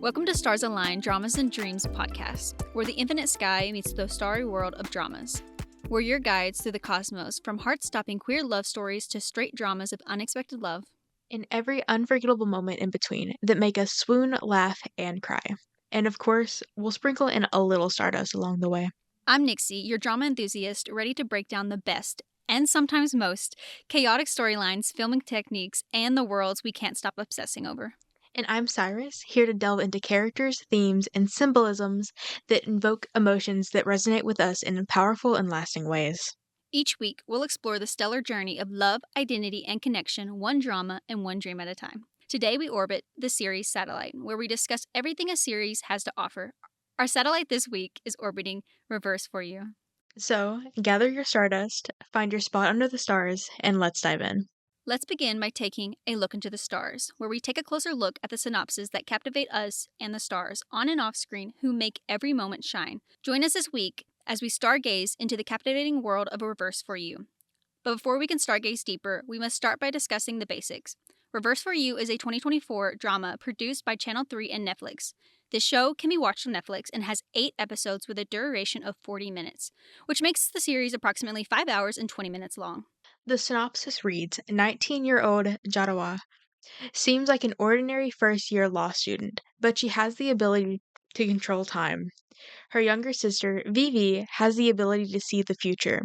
Welcome to Stars Align Dramas and Dreams podcast, where the infinite sky meets the starry world of dramas. We're your guides through the cosmos, from heart-stopping queer love stories to straight dramas of unexpected love. In every unforgettable moment in between that make us swoon, laugh, and cry. And of course, we'll sprinkle in a little stardust along the way. I'm Nixie, your drama enthusiast, ready to break down the best, and sometimes most, chaotic storylines, filming techniques, and the worlds we can't stop obsessing over. And I'm Cyrus, here to delve into characters, themes, and symbolisms that invoke emotions that resonate with us in powerful and lasting ways. Each week, we'll explore the stellar journey of love, identity, and connection, one drama and one dream at a time. Today, we orbit the series Satellite, where we discuss everything a series has to offer. Our satellite this week is orbiting Reverse for You. So, gather your stardust, find your spot under the stars, and let's dive in. Let's begin by taking a look into the stars, where we take a closer look at the synopses that captivate us and the stars, on and off screen, who make every moment shine. Join us this week as we stargaze into the captivating world of Reverse for You. But before we can stargaze deeper, we must start by discussing the basics. Reverse for You is a 2024 drama produced by Channel 3 and Netflix. This show can be watched on Netflix and has 8 episodes with a duration of 40 minutes, which makes the series approximately 5 hours and 20 minutes long. The synopsis reads 19-year-old Jadawa seems like an ordinary first-year law student, but she has the ability to control time. Her younger sister, Vivi, has the ability to see the future.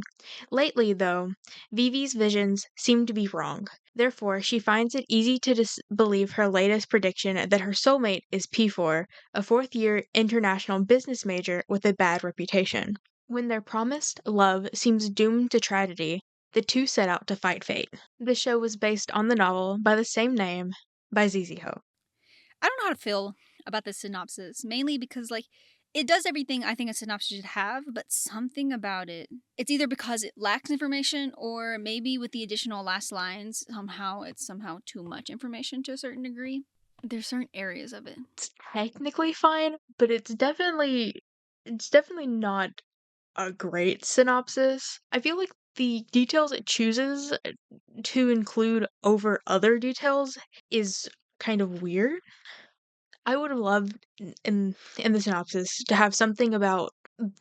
Lately, though, Vivi's visions seem to be wrong. Therefore, she finds it easy to disbelieve her latest prediction that her soulmate is P4, a fourth-year international business major with a bad reputation. When their promised love seems doomed to tragedy, the two set out to fight fate. The show was based on the novel by the same name by ZZ Ho. I don't know how to feel about this synopsis, mainly because, it does everything I think a synopsis should have, but something about it, it's either because it lacks information, or maybe with the additional last lines, it's somehow too much information to a certain degree. There's certain areas of it. It's technically fine, but it's definitely not a great synopsis. I feel like the details it chooses to include over other details is kind of weird. I would have loved in the synopsis to have something about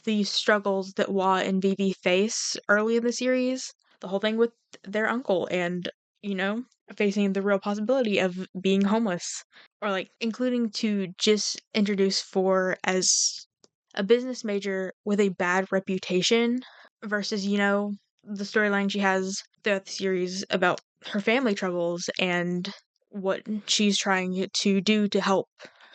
the struggles that Wa and Vivi face early in the series. The whole thing with their uncle and, facing the real possibility of being homeless. Or including to just introduce Four as a business major with a bad reputation versus, the storyline she has throughout the series about her family troubles and what she's trying to do to help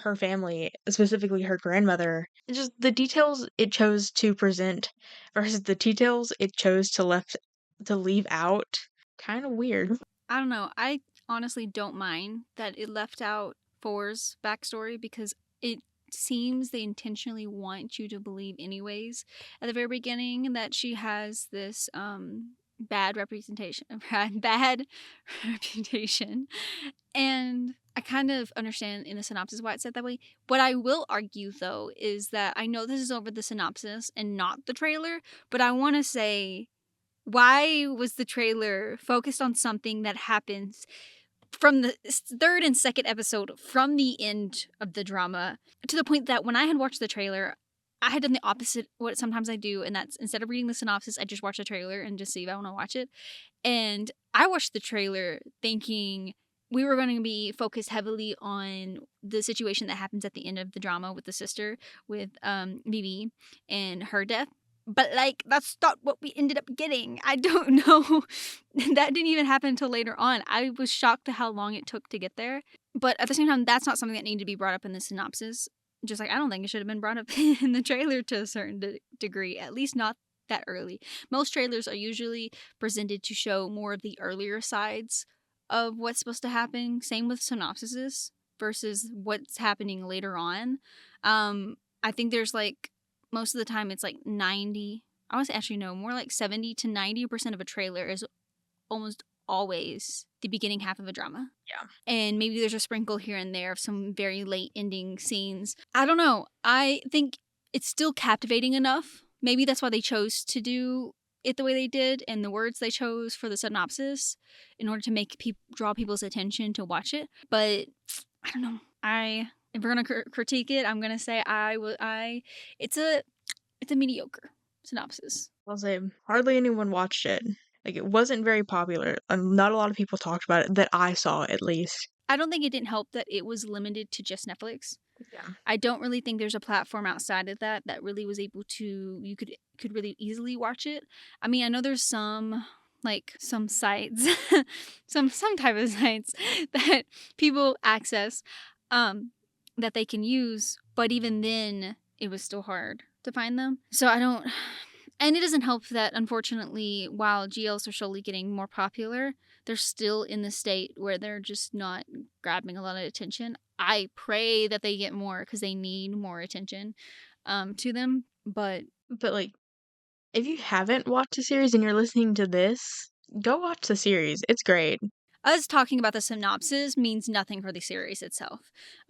her family, specifically her grandmother. Just the details it chose to present versus the details it chose to leave out. Kind of weird. I don't know. I honestly don't mind that it left out Four's backstory, because it seems they intentionally want you to believe anyways at the very beginning that she has this bad representation bad reputation, and I kind of understand in the synopsis why it's said that way. What I will argue, though, is that I know this is over the synopsis and not the trailer, but I want to say, why was the trailer focused on something that happens from the third and second episode, from the end of the drama, to the point that when I had watched the trailer, I had done the opposite what sometimes I do, and that's, instead of reading the synopsis, I just watch the trailer and just see if I want to watch it. And I watched the trailer thinking we were going to be focused heavily on the situation that happens at the end of the drama with the sister, with Vivi and her death. But, that's not what we ended up getting. I don't know. That didn't even happen until later on. I was shocked at how long it took to get there. But at the same time, that's not something that needed to be brought up in the synopsis. Just I don't think it should have been brought up in the trailer to a certain degree, at least not that early. Most trailers are usually presented to show more of the earlier sides of what's supposed to happen. Same with synopsises versus what's happening later on. I think there's most of the time it's 90, I was actually no, more like 70 to 90% of a trailer is almost always the beginning half of a drama. Yeah. And maybe there's a sprinkle here and there of some very late ending scenes. I don't know. I think it's still captivating enough. Maybe that's why they chose to do it the way they did, and the words they chose for the synopsis, in order to make draw people's attention to watch it. But I don't know. I if we're gonna critique it, I'm gonna say it's a mediocre synopsis. I'll say hardly anyone watched it. Like, it wasn't very popular, and not a lot of people talked about it that I saw, at least. I don't think it didn't help that it was limited to just Netflix. Yeah. I don't really think there's a platform outside of that that really was able to you could really easily watch it. I mean, I know there's some sites, some type of sites that people access that they can use, but even then it was still hard to find them. So I don't and it doesn't help that unfortunately while GLs are slowly getting more popular, they're still in the state where they're just not grabbing a lot of attention. I pray that they get more because they need more attention to them. But But, like, if you haven't watched the series and you're listening to this, go watch the series. It's great. us talking about the synopsis means nothing for the series itself.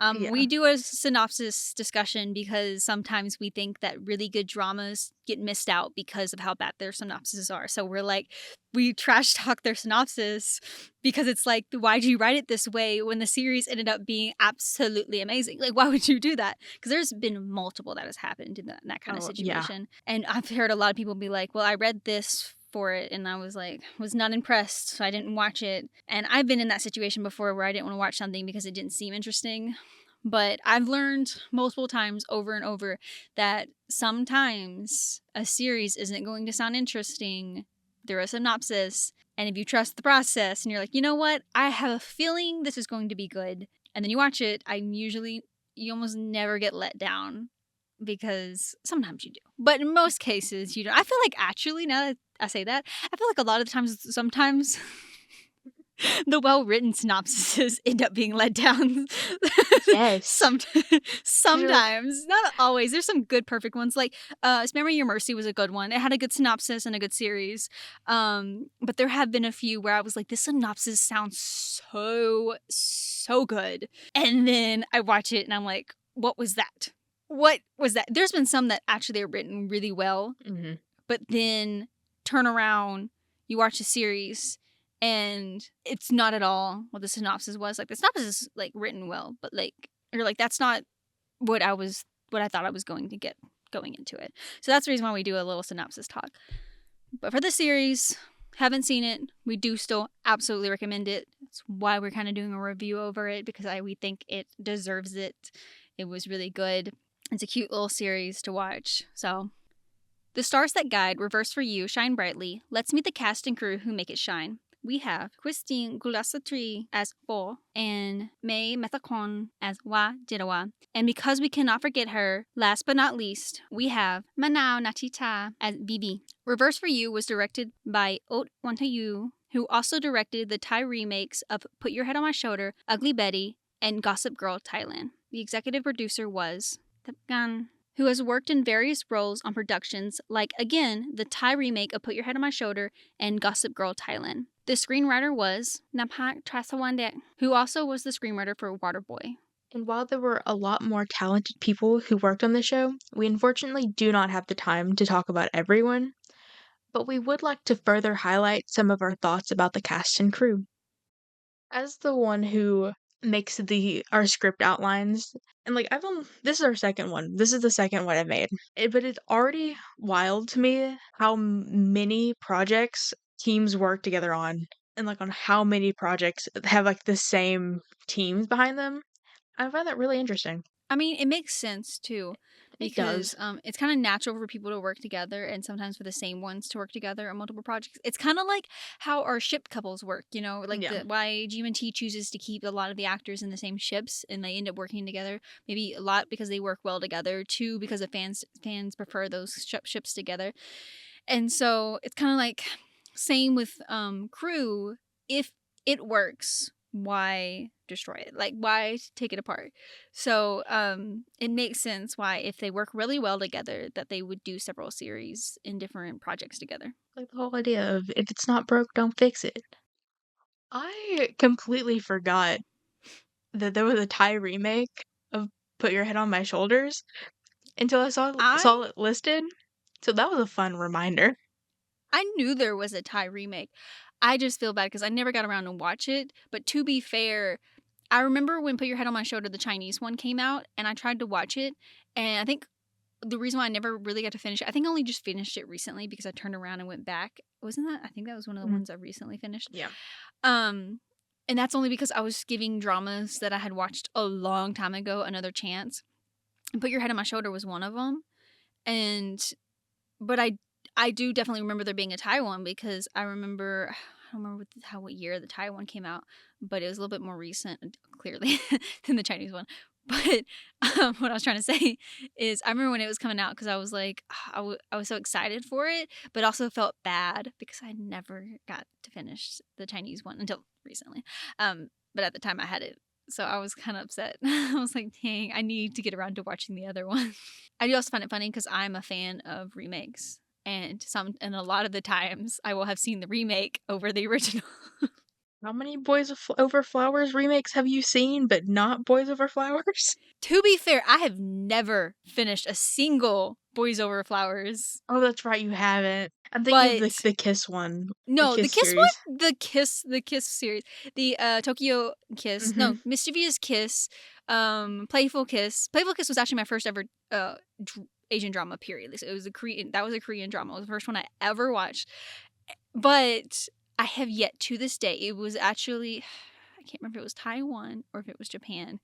Yeah. We do a synopsis discussion because sometimes we think that really good dramas get missed out because of how bad their synopses are. So we're like, we trash talk their synopsis because it's like, why'd you write it this way when the series ended up being absolutely amazing? Like, why would you do that? Because there's been multiple that has happened in that kind of Oh, yeah. situation. And I've heard a lot of people be like, well, I read this for it and I was like, was not impressed, so I didn't watch it. And I've been in that situation before where I didn't want to watch something because it didn't seem interesting. But I've learned multiple times over and over that sometimes a series isn't going to sound interesting through a synopsis. And if you trust the process and you're like, you know what, I have a feeling this is going to be good, and then you watch it, you almost never get let down because sometimes you do. But in most cases, you don't. I feel like actually, now that I say that, I feel like a lot of the times, sometimes the well-written synopsises end up being let down. Yes. You're like, Sometimes, not always. There's some good, perfect ones. Like, Spare Me Your Mercy was a good one. It had a good synopsis and a good series. But there have been a few where I was like, this synopsis sounds so good. And then I watch it and I'm like, what was that? What was that? There's been some that actually are written really well, mhm. but then turn around, you watch the series, and it's not at all what the synopsis was. Like the synopsis is like written well, but like you're like that's not what I thought I was going to get going into it. So that's the reason why we do a little synopsis talk. But for the series, haven't seen it, we do still absolutely recommend it. That's why we're kind of doing a review over it because we think it deserves it. It was really good. It's a cute little series to watch. So, The Stars That Guide, Reverse for You, Shine Brightly. Let's meet the cast and crew who make it shine. We have Christine Gulasatri as Bo and May Methacon as Wa Jirawa. And because we cannot forget her, last but not least, we have Manao Nachita as Vivi. Reverse for You was directed by Ot Wantayu, who also directed the Thai remakes of Put Your Head on My Shoulder, Ugly Betty, and Gossip Girl Thailand. The executive producer was Tapgan, who has worked in various roles on productions like, again, the Thai remake of Put Your Head on My Shoulder and Gossip Girl Thailand. The screenwriter was Napak Trasawande, who also was the screenwriter for Waterboy. And while there were a lot more talented people who worked on the show, we unfortunately do not have the time to talk about everyone, but we would like to further highlight some of our thoughts about the cast and crew. As the one who makes our script outlines, and like this is our second one. This is the second one I made. But it's already wild to me how many projects teams work together on, and like on how many projects have like the same teams behind them. I find that really interesting. I mean, it makes sense too, It because does. it's kind of natural for people to work together, and sometimes for the same ones to work together on multiple projects. It's kind of like how our ship couples work, you know, like Yeah. why GMT chooses to keep a lot of the actors in the same ships, and they end up working together. Maybe a lot because they work well together. Two, because the fans prefer those ships together, and so it's kind of like same with crew. If it works, why destroy it? Like why take it apart? So it makes sense why if they work really well together that they would do several series in different projects together. Like the whole idea of if it's not broke, don't fix it. I completely forgot that there was a Thai remake of Put Your Head on My Shoulders until I saw I it listed. So that was a fun reminder. I knew there was a Thai remake. I just feel bad because I never got around to watch it. But to be fair, I remember when Put Your Head on My Shoulder, the Chinese one came out, and I tried to watch it, and I think the reason why I never really got to finish it, I think I only just finished it recently because I turned around and went back. Wasn't that? I think that was one of the Mhm. ones I recently finished. Yeah. Um, and that's only because I was giving dramas that I had watched a long time ago another chance. And Put Your Head on My Shoulder was one of them. And but I do definitely remember there being a Thai one because I remember I don't remember what year the Thai one came out, but it was a little bit more recent, clearly, than the Chinese one. But what I was trying to say is, I remember when it was coming out because I was like, I was so excited for it, but also felt bad because I never got to finish the Chinese one until recently. But at the time I had it, so I was kind of upset. I was like, dang, I need to get around to watching the other one. I do also find it funny because I'm a fan of remakes, and a lot of the times I will have seen the remake over the original. How many Over Flowers remakes have you seen, but not Boys Over Flowers? To be fair, I have never finished a single Boys Over Flowers, Oh, that's right, you haven't. I'm thinking of but the Kiss one, the no, the Kiss Kiss series. one, the Kiss series, the Tokyo Kiss, Mhm. no, Mischievous Kiss, Playful Kiss was actually my first ever Asian drama. Period. So it was that was a Korean drama. It was the first one I ever watched, but I have yet to this day. It was actually, I can't remember if it was Taiwan or if it was Japan.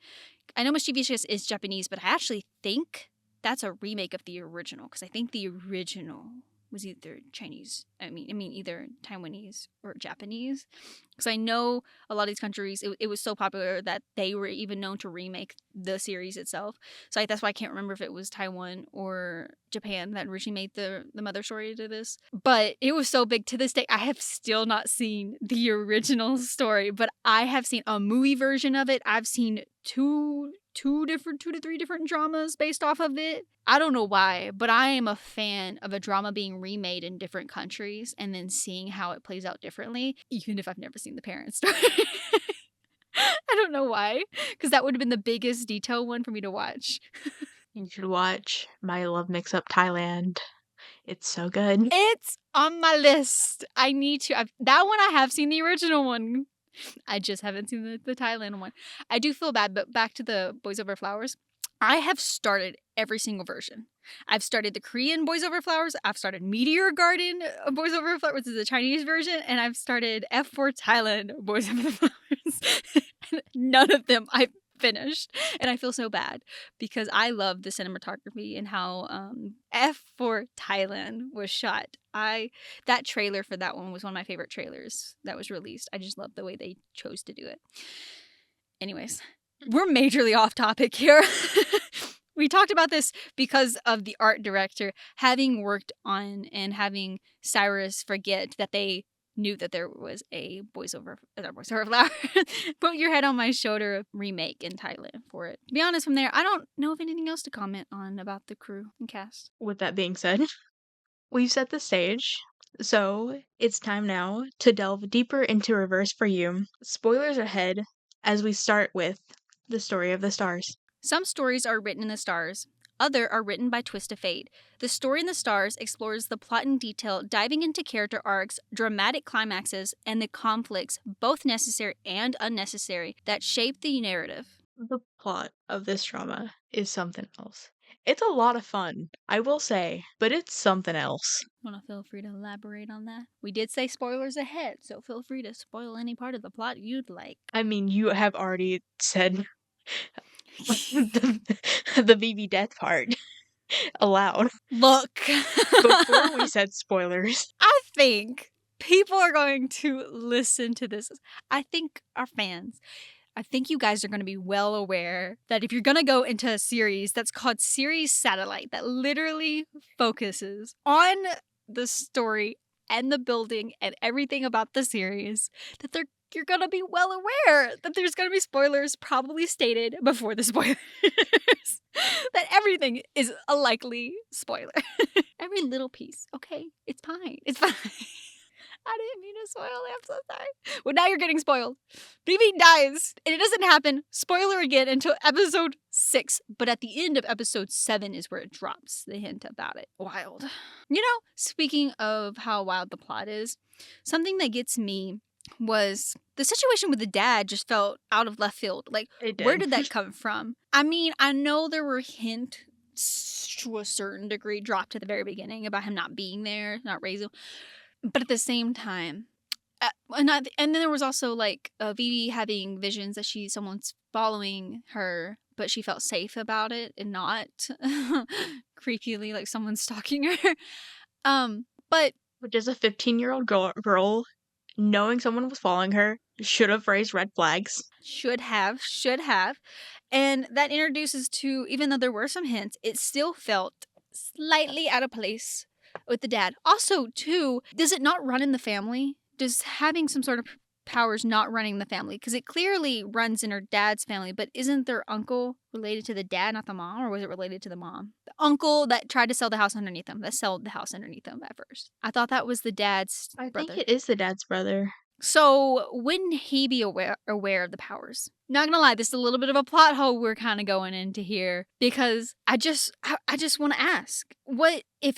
I know Mischievous is Japanese, but I actually think that's a remake of the original because I think the original was either Chinese. I mean either Taiwanese or Japanese. Because I know a lot of these countries, it was so popular that they were even known to remake the series itself. So that's why I can't remember if it was Taiwan or Japan that originally made the mother story to this. But it was so big to this day. I have still not seen the original story, but I have seen a movie version of it. I've seen two to three different dramas based off of it. I don't know why, but I am a fan of a drama being remade in different countries and then seeing how it plays out differently, even if I've never seen the parent story. I don't know why, because that would have been the biggest detail one for me to watch. You should watch My Love Mix Up Thailand. It's so good. It's on my list. I need to. That one I have seen the original one. I just haven't seen the Thailand one. I do feel bad, but back to the Boys Over Flowers. I have started every single version. I've started the Korean Boys Over Flowers. I've started Meteor Garden Boys Over Flowers, which is the Chinese version, and I've started F4 Thailand Boys Over Flowers. None of them I've finished, and I feel so bad because I love the cinematography and how F4 Thailand was shot. That trailer for that one was one of my favorite trailers that was released. I just love the way they chose to do it. Anyways, we're majorly off topic here. We talked about this because of the art director having worked on and having Cyrus forget that they knew that there was a Boys Over Flower Put Your Head on My Shoulder remake in Thailand for it. To be honest, from there, I don't know of anything else to comment on about the crew and cast. With that being said, we've set the stage, so it's time now to delve deeper into Reverse for You. Spoilers ahead as we start with the story of the stars. Some stories are written in the stars. Other are written by Twist of Fate. The Story in the Stars explores the plot in detail, diving into character arcs, dramatic climaxes, and the conflicts, both necessary and unnecessary, that shape the narrative. The plot of this drama is something else. It's a lot of fun, I will say, but it's something else. Want to feel free to elaborate on that? We did say spoilers ahead, so feel free to spoil any part of the plot you'd like. I mean, you have already said the BB death part aloud Look, before we said spoilers. I think people are going to listen to this. I think our fans, I think you guys are going to be well aware that if you're going to go into a series that's called Series Satellite, that literally focuses on the story and the building and everything about the series, that you're going to be well aware that there's going to be spoilers probably stated before the spoilers. That everything is a likely spoiler. Every little piece. Okay, it's fine. It's fine. I didn't mean to spoil it. I'm so sorry. Well, now you're getting spoiled. BB dies, and it doesn't happen, spoiler again, until episode 6. But at the end of episode 7 is where it drops the hint about it. Wild. You know, speaking of how wild the plot is, something that gets me was the situation with the dad just felt out of left field. Like, It where did. did that come from? I mean, I know there were hints to a certain degree dropped at the very beginning about him not being there, not raising, but at the same time, and then there was also like Vivi having visions that someone's following her, but she felt safe about it and not creepily like someone's stalking her. But Which is a 15-year-old girl, knowing someone was following her, should have raised red flags. should have, and that introduces to, even though there were some hints, it still felt slightly out of place with the dad. Also, too, does it not run in the family? Does having some sort of powers not running the family? Because it clearly runs in her dad's family, but isn't their uncle related to the dad, not the mom, or was it related to the mom? The uncle that tried to sell the house underneath them, that sold the house underneath them at first. I thought that was the dad's I think brother. it is the dad's brother. So wouldn't he be aware of the powers? Not gonna lie, this is a little bit of a plot hole we're kind of going into here, because I just want to ask, what if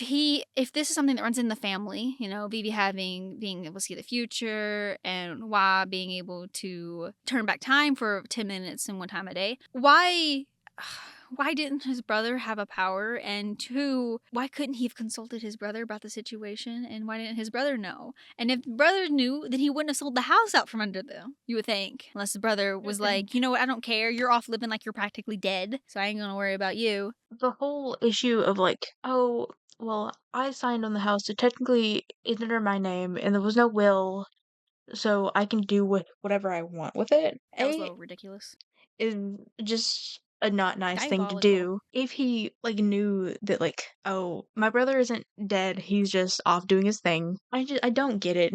this is something that runs in the family? You know, Vivi being able to see the future, and why being able to turn back time for 10 minutes and one time a day. Why didn't his brother have a power? And two, why couldn't he have consulted his brother about the situation? And why didn't his brother know? And if the brother knew, then he wouldn't have sold the house out from under them, you would think. Unless the brother was like, you know what, I don't care. You're off living like you're practically dead, so I ain't gonna worry about you. The whole issue of like, oh, well, I signed on the house, so technically it's under my name, and there was no will, so I can do whatever I want with it. That was a little ridiculous. Is just a not nice thing to Diabolical. do. If he like knew that like, oh, my brother isn't dead, he's just off doing his thing. I don't get it.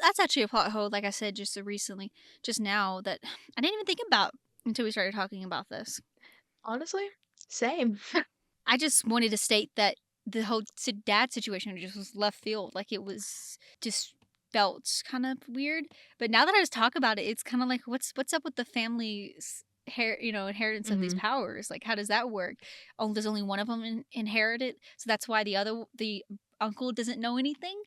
That's actually a plot hole, like I said just recently, just now, that I didn't even think about until we started talking about this. Honestly, same. I just wanted to state that the whole dad situation just was left field. Like, it was just felt kind of weird. But now that I just talk about it, it's kind of like, what's up with the family's inheritance of these hmm powers? Like, how does that work? Oh, does only one of them inherit it? So that's why the uncle doesn't know anything?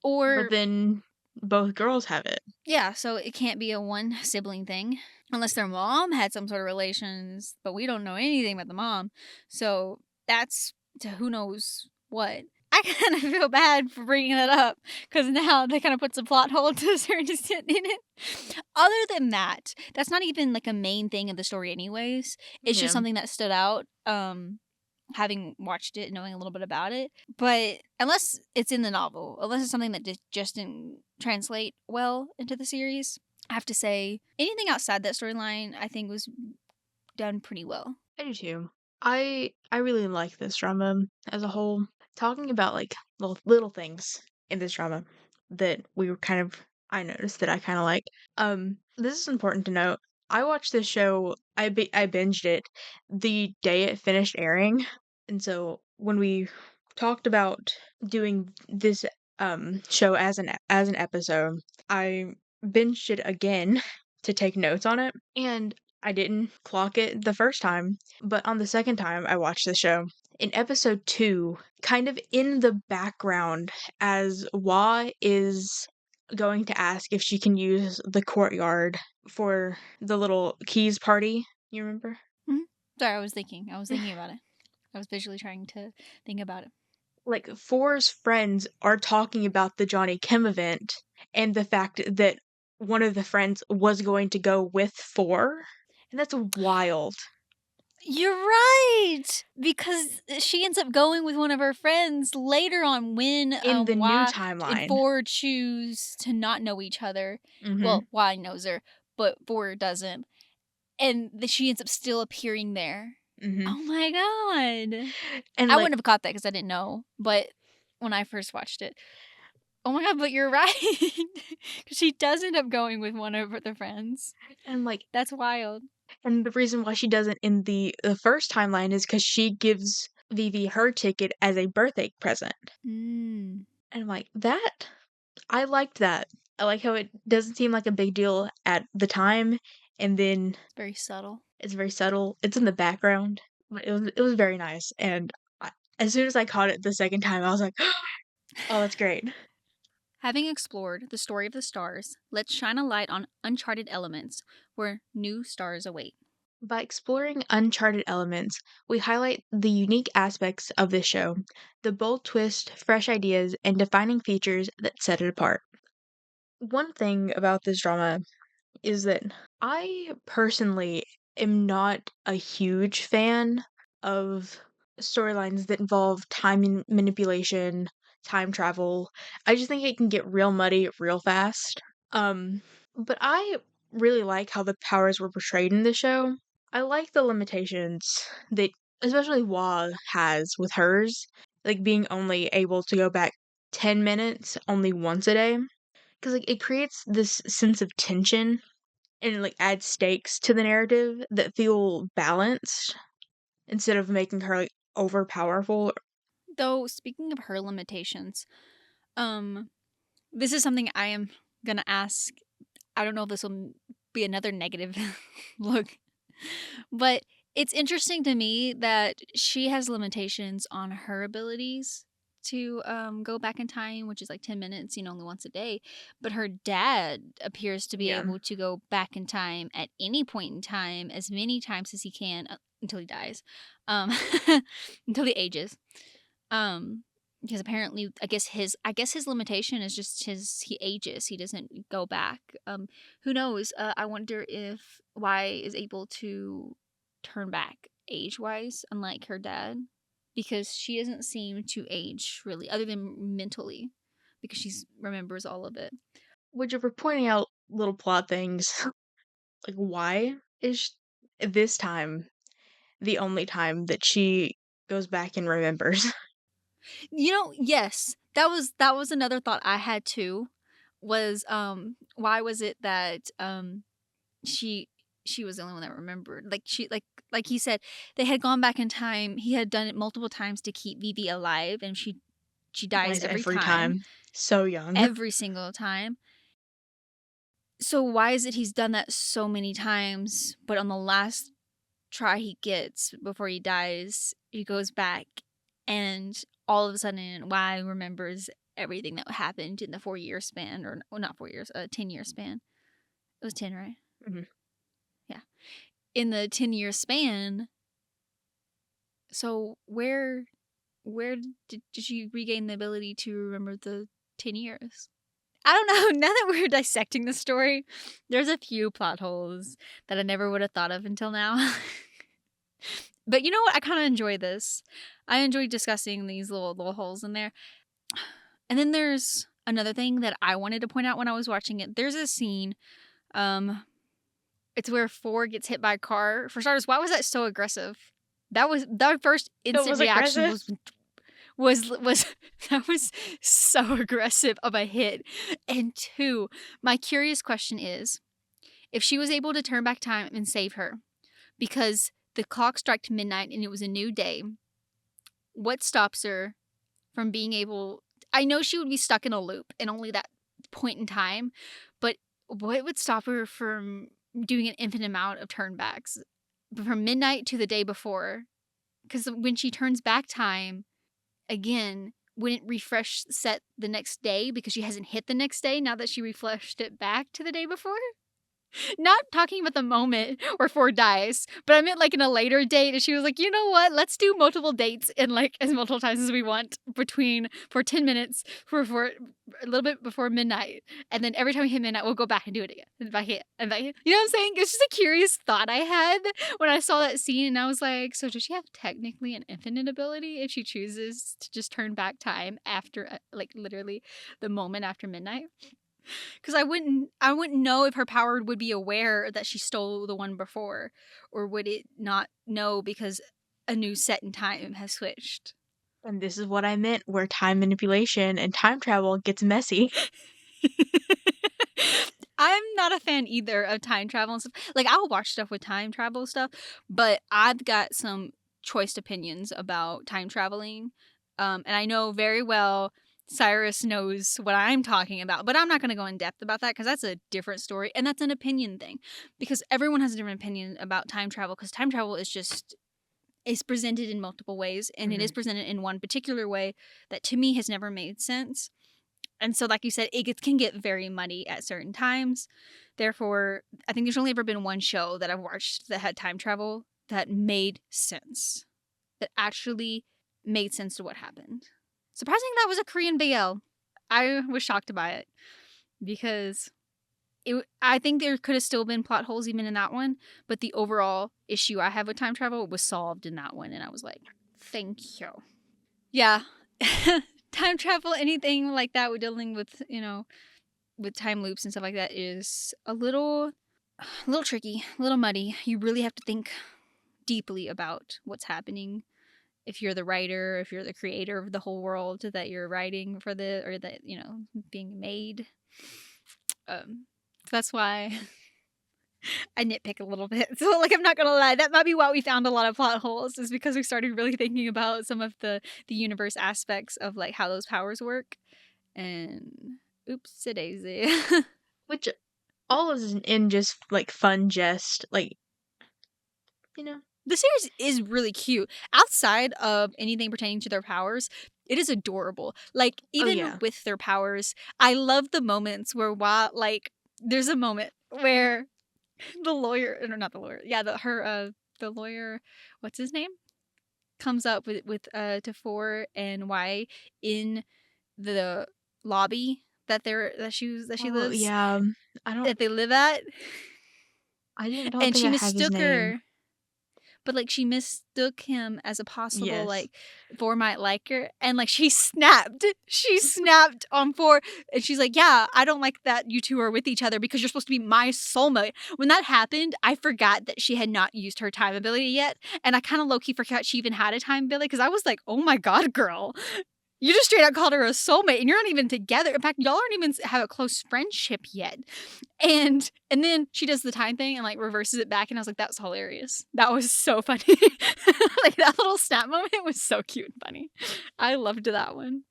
But Or, then both girls have it. yeah, so it can't be a one sibling thing unless their mom had some sort of relations, but we don't know anything about the mom. So that's to who knows what. I kind of feel bad for bringing that up because now that kind of puts a plot hole to a certain extent in it. Other than that, that's not even like a main thing of the story, anyways. It's just Yeah. something that stood out. Having watched it, knowing a little bit about it. But unless it's in the novel, unless it's something that just didn't translate well into the series, I have to say anything outside that storyline, I think, was done pretty well. I do too. I really like this drama as a whole. Talking about like little things in this drama that we were kind of I noticed that I kind of like. This is important to note. I watched this show. I binged it the day it finished airing, and so when we talked about doing this show as an episode, I binged it again to take notes on it, and I didn't clock it the first time, but on the second time I watched the show, in episode 2, kind of in the background, as Wa is going to ask if she can use the courtyard for the little keys party. You remember? Mhm. Sorry, I was thinking. About it. I was visually trying to think about it. Like, Four's friends are talking about the Johnny Kim event and the fact that one of the friends was going to go with Four, and that's wild. You're right, because she ends up going with one of her friends later on when In the new Y and timeline. Ford choose to not know each other. Mhm, Well, Y knows her, but Ford doesn't, and she ends up still appearing there. mhm, Oh my god! and, I like wouldn't have caught that because I didn't know, but when I first watched it, oh my god! But you're right, because she does end up going with one of the friends. and, like That's wild. and the reason why she doesn't in the first timeline is because she gives Vivi her ticket as a birthday present, Mm, and I'm like, "That I liked that." I like how it doesn't seem like a big deal at the time, and then it's very subtle. it's very subtle. It's in the background, but it was very nice, and I as soon as I caught it the second time, I was like, "Oh, that's great." Having explored the story of the stars, let's shine a light on uncharted elements where new stars await. By exploring uncharted elements, we highlight the unique aspects of this show, the bold twist, fresh ideas, and defining features that set it apart. One thing about this drama is that I personally am not a huge fan of storylines that involve manipulation, time travel. I just think it can get real muddy real fast. Um, but I really like how the powers were portrayed in the show. I like the limitations that especially Wa has with hers, like being only able to go back 10 minutes only once a day. Because like it creates this sense of tension and like adds stakes to the narrative that feel balanced instead of making her like overpowerful. Though, speaking of her limitations, um, this is something I am gonna ask. I don't know if this will be another negative look, but it's interesting to me that she has limitations on her abilities to go back in time, which is like 10 minutes, only once a day. But her dad appears to be Yeah. able to go back in time at any point in time, as many times as he can until he dies, um, until he ages. Um, because apparently, I guess his limitation is just he ages. He doesn't go back. Who knows? I wonder if Y is able to turn back age wise, unlike her dad, because she doesn't seem to age really, other than mentally, because she remembers all of it. Which if we're pointing out little plot things, like why is this time the only time that she goes back and remembers? Yes, that was another thought I had too. Was why was it that she she was the only one that remembered. Like he said, they had gone back in time. He had done it multiple times to keep Vivi alive, and she dies Dies every every time, time. So young. every single time. So why is it he's done that so many times, but on the last try he gets before he dies, he goes back, and all of a sudden Y remembers everything that happened in the 4 year span, or well, not 4 years, 10 year span. It was 10, right? Mhm. Yeah, in the 10 year span. So where did she regain the ability to remember the 10 years? I don't know. Now that we're dissecting the story, there's a few plot holes that I never would have thought of until now. But you know what? I kind of enjoy this. I enjoy discussing these little holes in there. And then there's another thing that I wanted to point out when I was watching it. There's a scene. It's where Four gets hit by a car. For starters, why was that so aggressive? That first That instant was reaction aggressive. was that was so aggressive of a hit. And two, my curious question is, if she was able to turn back time and save her because the clock struck midnight and it was a new day, what stops her from being able? I know she would be stuck in a loop and only that point in time, but what would stop her from doing an infinite amount of turnbacks from midnight to the day before? Because when she turns back time, again, wouldn't refresh set the next day because she hasn't hit the next day now that she refreshed it back to the day before? Not talking about the moment where Ford dies, but I meant like in a later date. And she was like, you know what? Let's do multiple dates and like as multiple times as we want for 10 minutes for a little bit before midnight. And then every time we hit midnight, we'll go back and do it again. And if I hit, and if I hit. You know what I'm saying? It's just a curious thought I had when I saw that scene. And I was like, so does she have technically an infinite ability if she chooses to just turn back time after, like literally the moment after midnight? Because I wouldn't know if her power would be aware that she stole the one before, or would it not know because a new set in time has switched. And this is what I meant where time manipulation and time travel gets messy. I'm not a fan either of time travel and stuff. Like, I'll watch stuff with time travel stuff, but I've got some choice opinions about time traveling. And I know very well Cyrus knows what I'm talking about, but I'm not going to go in depth about that because that's a different story. And that's an opinion thing because everyone has a different opinion about time travel because time travel is presented in multiple ways and it is Mhm. presented in one particular way that to me has never made sense. And so, like you said, can get very muddy at certain times. Therefore, I think there's only ever been one show that I've watched that had time travel that made sense. That actually made sense to what happened. Surprising that was a Korean BL. I was shocked by it because I think there could have still been plot holes even in that one, but the overall issue I have with time travel was solved in that one, and I was like, thank you. Yeah. Time travel, anything like that, with dealing with, with time loops and stuff like that is a little tricky, a little muddy. You really have to think deeply about what's happening if you're the writer, if you're the creator of the whole world that you're writing for or that, being made. That's why I nitpick a little bit. So, like, I'm not gonna lie, that might be why we found a lot of plot holes, is because we started really thinking about some of the universe aspects of, like, how those powers work. And oopsie daisy. Which all is in just, like, fun jest, like, you know? The series is really cute. Outside of anything pertaining to their powers, it is adorable. Like, Oh, even yeah. with their powers, I love the moments where, there's a moment where the lawyer, or not the lawyer, yeah, the lawyer, what's his name? Comes up to 4 and Y in the lobby that she Oh, lives yeah. I don't that they live at, don't and think she I have his mistook name. her. But, like, she mistook him as a possible, Yes. like, 4 might like her, and, like, she snapped. She snapped on 4, and she's like, "Yeah, I don't like that you 2 are with each other because you're supposed to be my soulmate." When that happened, I forgot that she had not used her time ability yet, and I kinda low-key forgot she even had a time ability because I was like, "Oh my god, girl. You just straight out called her a soulmate, and you're not even together. In fact, y'all aren't even have a close friendship yet." And then she does the time thing and, like, reverses it back, and I was like, "That was hilarious. That was so funny." Like, that little snap moment was so cute and funny. I loved that one.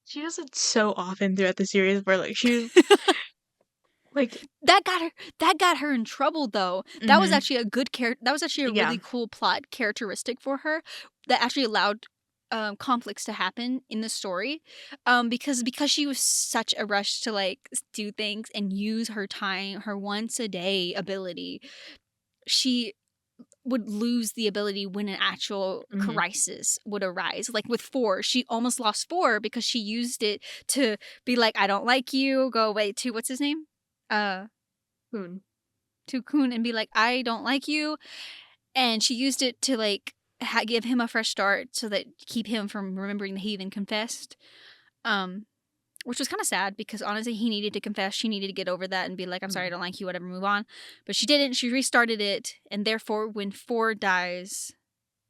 She does it so often throughout the series where, like, she's like That got her in trouble, though. That was mhm. actually that was actually a Yeah. really cool plot characteristic for her that actually allowed, conflicts to happen in the story, because she was such a rush to, like, do things and use her time, her once a day ability. She would lose the ability when an actual Mhm. crisis would arise. Like with 4, she almost lost 4 because she used it to be like, "I don't like you, go away," to what's his name? Uh, Hoon. to Kun, and be like, "I don't like you." And she used it to, like, give him a fresh start so that keep him from remembering that he even confessed. Um, which was kind of sad because honestly, he needed to confess. She needed to get over that and be like, "I'm sorry, I Mhm. don't like you, whatever, move on." But she didn't. She restarted it. And therefore, when 4 dies,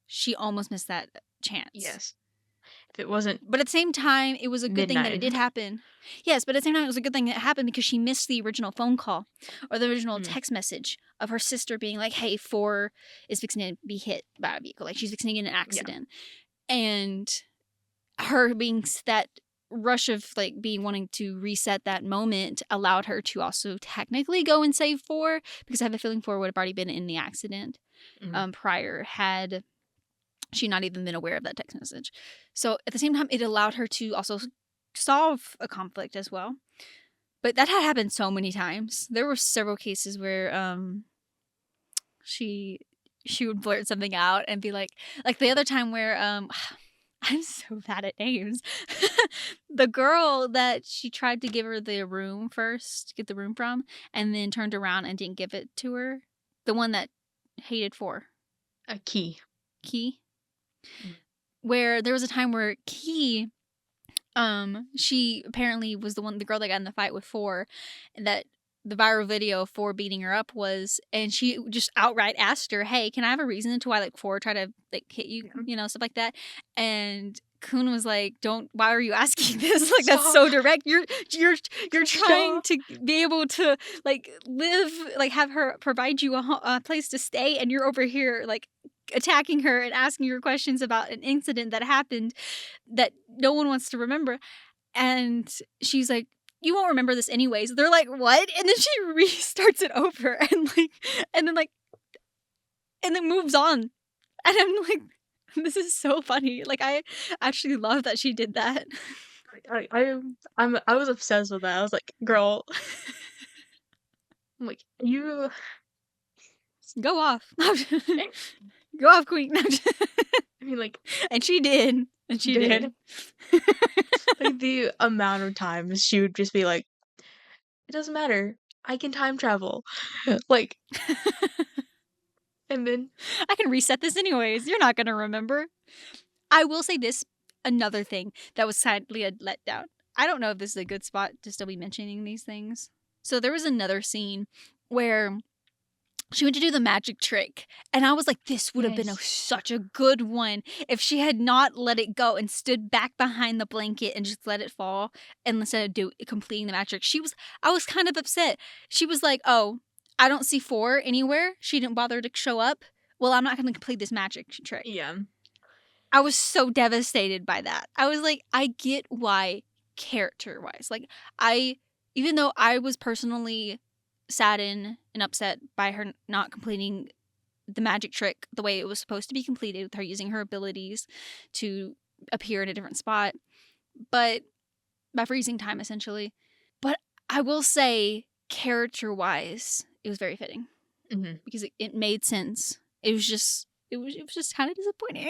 she almost missed that chance. Yes. If it wasn't But at the same time, it was a good thing that it midnight. did happen. Yes, but at the same time, it was a good thing that happened because she missed the original phone call or the original Mm. text message of her sister being like, "Hey, 4 is fixing to be hit by a vehicle. Like, she's fixing to get in an Yeah. accident." And her being that rush of, like, being wanting to reset that moment allowed her to also technically go and save 4 because I have a feeling 4 would have already been in the accident Mhm. prior had she not even been aware of that text message. So at the same time, it allowed her to also solve a conflict as well. But that had happened so many times. There were several cases where she would blurt something out and be like the other time where I'm so bad at names. The girl that she tried to give her the room first, get the room from, and then turned around and didn't give it to her. The one that hated 4. A key. Key. Mm. Where there was a time where Key, she apparently was the girl that got in the fight with 4, and that the viral video of 4 beating her up was, and she just outright asked her, "Hey, can I have a reason to why, like, 4 try to, like, hit you?" Yeah. Stuff like that. And Kun was like, "Don't. Why are you asking this? Like, that's Stop. so direct. You're trying Stop. to be able to, like, live, like, have her provide you a place to stay, and you're over here, like, attacking her and asking her questions about an incident that happened that no one wants to remember." And she's like, "You won't remember this anyways." They're like, "What?" And then she restarts it over and, like, and then, like, and then moves on. And I'm like, this is so funny. Like, I actually love that she did that. I was obsessed with that. I was like, "Girl," I'm like, "You." Go off. Go off, queen. I mean, like, And she did. And she did did. like the amount of times she would just be like, "It doesn't matter. I can time travel." Like, and then I can reset this anyways. You're not going to remember. I will say this another thing that was sadly a letdown. I don't know if this is a good spot to still be mentioning these things. So there was another scene where she went to do the magic trick, and I was like, this would have been yes. such a good one if she had not let it go and stood back behind the blanket and just let it fall, and instead of completing the magic trick. I was kind of upset. She was like, oh, I don't see 4 anywhere. She didn't bother to show up. Well, I'm not going to complete this magic trick. Yeah. I was so devastated by that. I was like, I get why character wise. Like, even though I was personally saddened and upset by her not completing the magic trick the way it was supposed to be completed, with her using her abilities to appear in a different spot, but by freezing time essentially. But I will say, character wise, it was very fitting Mhm. because it made sense. It was just kind of disappointing.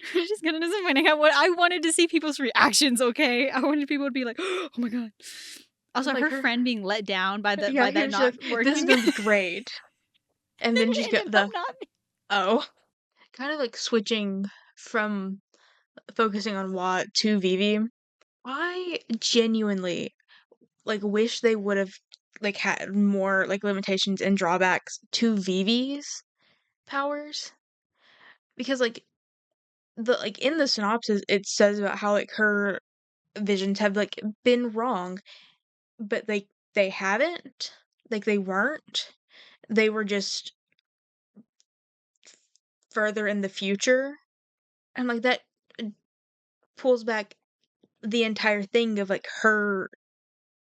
It was just kind of disappointing. I wanted to see people's reactions. Okay, I wanted people to be like, "Oh my god!" Also, Like her her friend being let down by yeah, by he that was not like, "This is working, gonna then be great." And then just it get ended up the, not. "Oh." Kind of like switching from focusing on Watt to Vivi. I genuinely like wish they would have like had more like limitations and drawbacks to Vivi's powers because the like in the synopsis it says about how like her visions have like been wrong, but they haven't. Like they weren't. They were just further in the future. And like that pulls back the entire thing of like her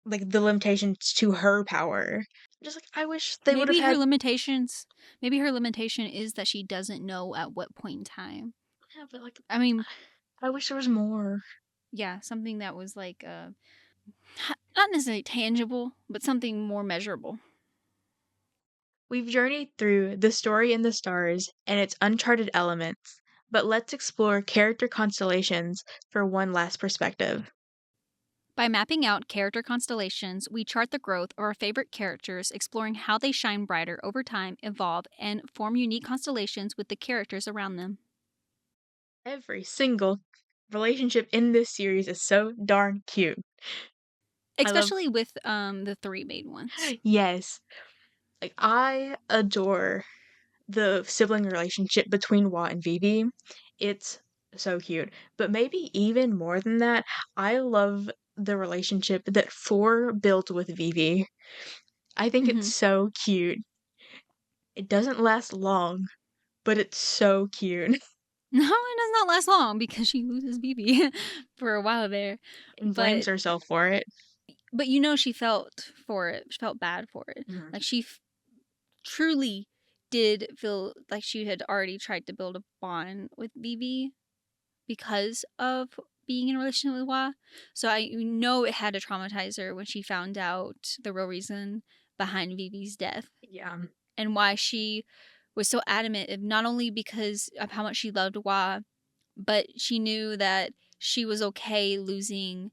like the limitations to her power. Just like I wish they would have Maybe her had. limitations. Maybe her limitation is that she doesn't know at what point in time. Yeah, but like I mean, I wish there was more. yeah, something that was like not necessarily tangible, but something more measurable. We've journeyed through the story in the stars and its uncharted elements, but let's explore character constellations for one last perspective. By mapping out character constellations, we chart the growth of our favorite characters, exploring how they shine brighter over time, evolve, and form unique constellations with the characters around them. Every single relationship in this series is so darn cute. I love Especially with the 3 main ones. yes. Like I adore the sibling relationship between Wa and Vivi. It's so cute. But maybe even more than that, I love the relationship that Four built with Vivi. I think it's Hmm. so cute. It doesn't last long, but it's so cute. No, it does not last long because she loses BB for a while there. And blames But herself for it. she felt for it. She felt bad for it. Mhm. Like truly did feel like she had already tried to build a bond with BB because of being in a relationship with Wa. So I know it had to traumatize her when she found out the real reason behind Vivi's death Yeah. and why she was so adamant, not only because of how much she loved Wa, but she knew that she was okay losing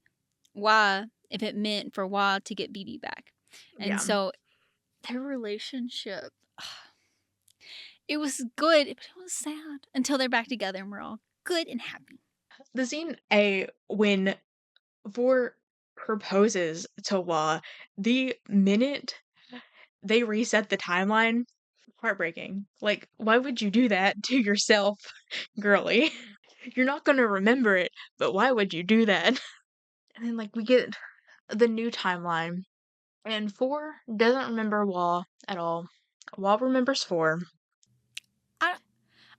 Wa if it meant for Wa to get Bibi back. And Yeah. so their relationship, it was good, but it was sad until they're back together and we're all good and happy. The scene A when Vor proposes to Wa, the minute they reset the timeline, heartbreaking. Like, why would you do that to yourself, girly? You're not gonna remember it, but why would you do that? And then, like, we get the new timeline, and Four doesn't remember Wall at all. Wall remembers Four. I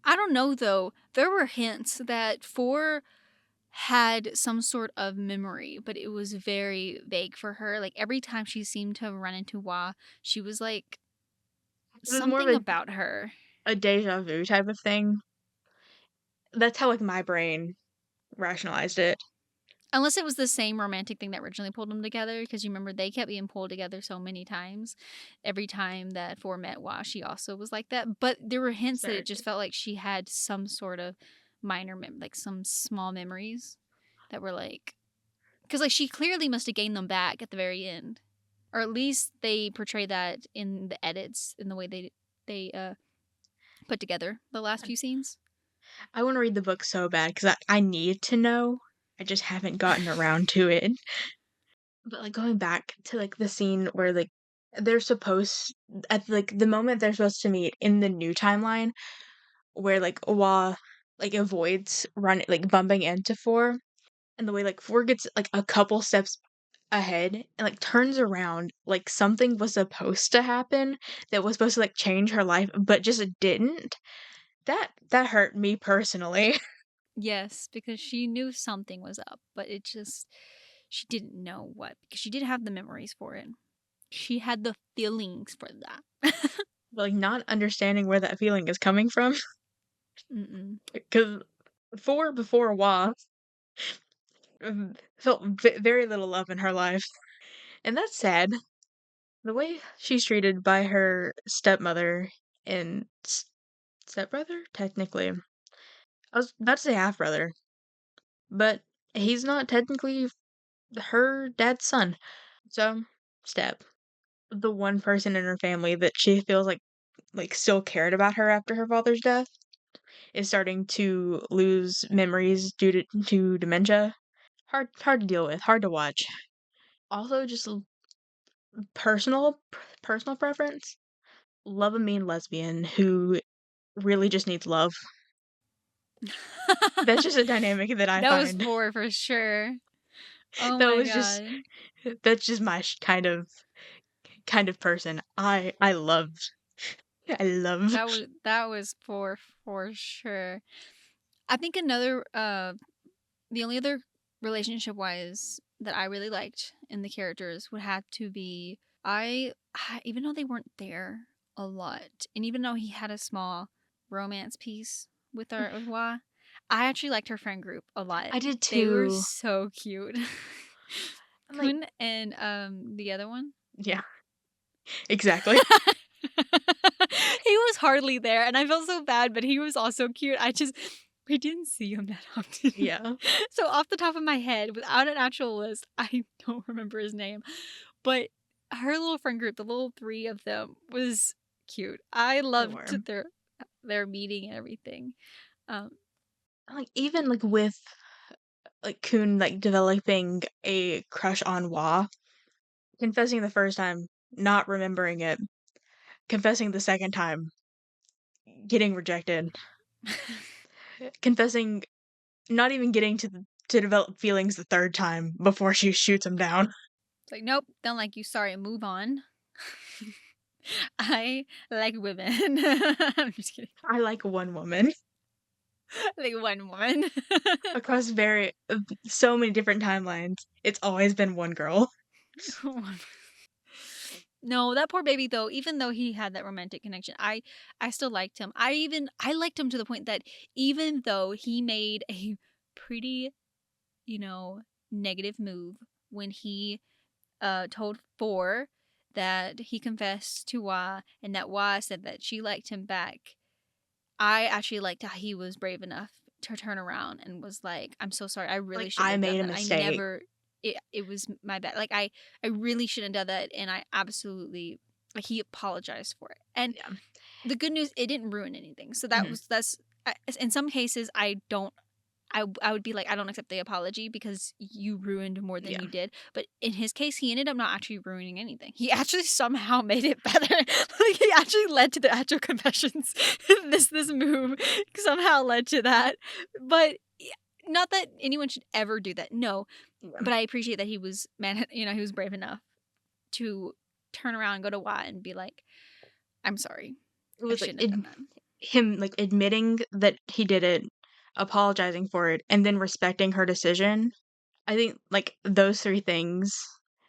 I don't know though. There were hints that Four had some sort of memory, but it was very vague for her. Like every time she seemed to run into Wa, she was like It was more of something about her. a deja vu type of thing. That's how, like, my brain rationalized it. Unless it was the same romantic thing that originally pulled them together, because you remember they kept being pulled together so many times. Every time that Four met Wa, she also was like that. But there were hints that it Fair. just felt like she had some sort of minor, like some small memories that were like, because like she clearly must have gained them back at the very end, or at least they portray that in the edits in the way they put together the last few scenes. I want to read the book so bad because I need to know. I just haven't gotten around to it. But like going back to like the scene where like they're supposed at like the moment they're supposed to meet in the new timeline where like Wa like avoids running like bumping into Four, and the way like Four gets like a couple steps ahead and like turns around like something was supposed to happen that was supposed to like change her life but just didn't. That hurt me personally. Yes, because she knew something was up, but it just she didn't know what because she didn't have the memories for it. She had the feelings for that. Like not understanding where that feeling is coming from Mm-mm. because Four before Wa felt very little love in her life, and that's sad. The way she's treated by her stepmother and stepbrother, technically. I was about to say half brother, but he's not technically her dad's son. So, step. The one person in her family that she feels like still cared about her after her father's death is starting to lose memories due to dementia. Hard to deal with, hard to watch. Also, just personal personal preference. Love a mean lesbian who really just needs love. That's just a dynamic that I That was find. four for sure. Oh That my was just god. that's just my kind of person. I loved. I love. That was four for sure. I think another the only other relationship wise that I really liked in the characters would have to be even though they weren't there a lot, and even though he had a small romance piece with Wa, I actually liked her friend group a lot. I did They were too. so cute. I'm like, Kun and the other one. yeah, exactly. He was hardly there, and I felt so bad, but he was also cute. We didn't see him that often. Yeah. So off the top of my head, without an actual list, I don't remember his name. But her little friend group, the little three of them, was cute. I They were. loved their meeting and everything. Um, Like even like with like Kun like developing a crush on Wa, confessing the first time, not remembering it, confessing the second time, getting rejected, confessing not even getting to develop feelings the third time before she shoots him down. it's like, nope, don't like you. Sorry, move on. I like women. I'm just kidding. I like one woman Like one woman. across so many different timelines. It's always been one girl. No, that poor baby though, even though he had that romantic connection, I still liked him. I liked him to the point that even though he made a pretty, you know, negative move when he told Four that he confessed to Wa and that Wa said that she liked him back. I actually liked how he was brave enough to turn around and was like, "I'm so sorry. I really Like shouldn't I have made done a that. I mistake. never. It was my bad. Like I really shouldn't have done that, and I absolutely like he apologized for it. And Yeah. the good news, it didn't ruin anything. So Mhm. that's in some cases I don't I would be like, I don't accept the apology because you ruined more than Yeah. you did. But in his case, he ended up not actually ruining anything. He actually somehow made it better. Like he actually led to the actual confessions. This move somehow led to that. But not that anyone should ever do that. No, Yeah. but I appreciate that he was he was brave enough to turn around and go to Watt and be like, I'm sorry. It I was like shouldn't have done that. him like admitting that he did it, apologizing for it, and then respecting her decision. I think like those three things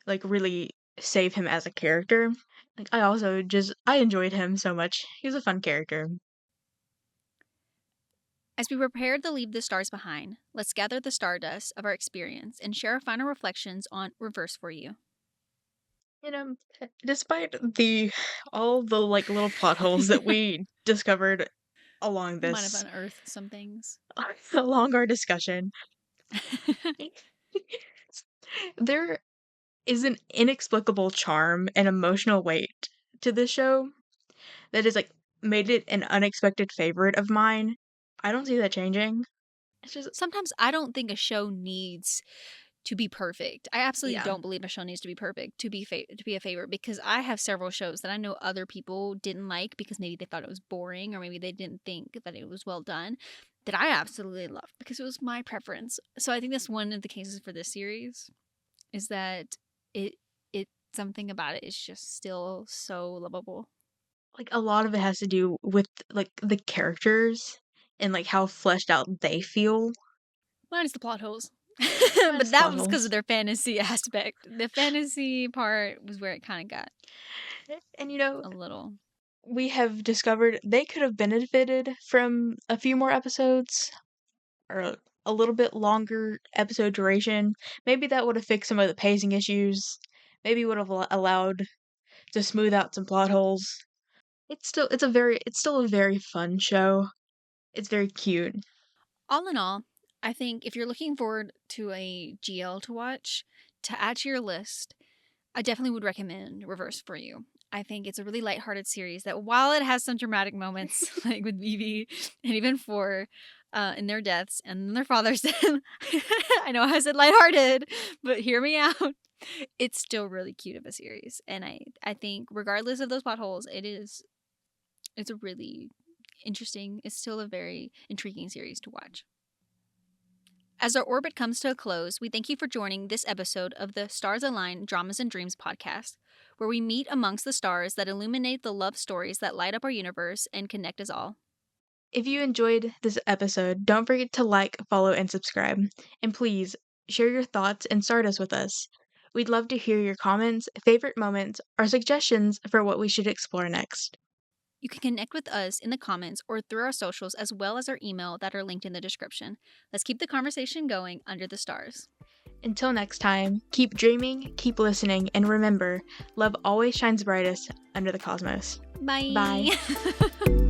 like really save him as a character. Like I enjoyed him so much. He was a fun character. As we prepare to leave the stars behind, let's gather the stardust of our experience and share our final reflections on Reverse for You. You know, despite the all the like little plot holes that we discovered along Might have this unearthed some things. along our discussion, there is an inexplicable charm and emotional weight to this show that has like made it an unexpected favorite of mine. I don't see that changing. It's just Sometimes I don't think a show needs to be perfect. I absolutely yeah. don't believe a show needs to be perfect to be to be a favorite, because I have several shows that I know other people didn't like because maybe they thought it was boring or maybe they didn't think that it was well done, that I absolutely loved because it was my preference. So I think that's one of the cases for this series, is that it it something about it is just still so lovable. Like a lot of it has to do with like the characters and like how fleshed out they feel. Minus the plot holes. But Minus that plot was because holes. of their fantasy aspect. The fantasy part was where it kind of got And you know, a little. we have discovered they could have benefited from a few more episodes or a little bit longer episode duration. Maybe that would have fixed some of the pacing issues. Maybe would have allowed to smooth out some plot holes. It's still a very fun show. It's very cute. All in all, I think if you're looking forward to a GL to watch, to add to your list, I definitely would recommend Reverse for You. I think it's a really lighthearted series that, while it has some dramatic moments, like with Vivi and even Four, in their deaths and their father's death, I know I said lighthearted, but hear me out. It's still really cute of a series, and I think regardless of those plot holes, it's a really interesting. It's still a very intriguing series to watch. As our orbit comes to a close, we thank you for joining this episode of the Stars Align Dramas and Dreams podcast, where we meet amongst the stars that illuminate the love stories that light up our universe and connect us all. If you enjoyed this episode, don't forget to like, follow, and subscribe. And please share your thoughts and start us with us. We'd love to hear your comments, favorite moments, or suggestions for what we should explore next. You can connect with us in the comments or through our socials, as well as our email that are linked in the description. Let's keep the conversation going under the stars. Until next time, keep dreaming, keep listening, and remember, love always shines brightest under the cosmos. Bye. Bye.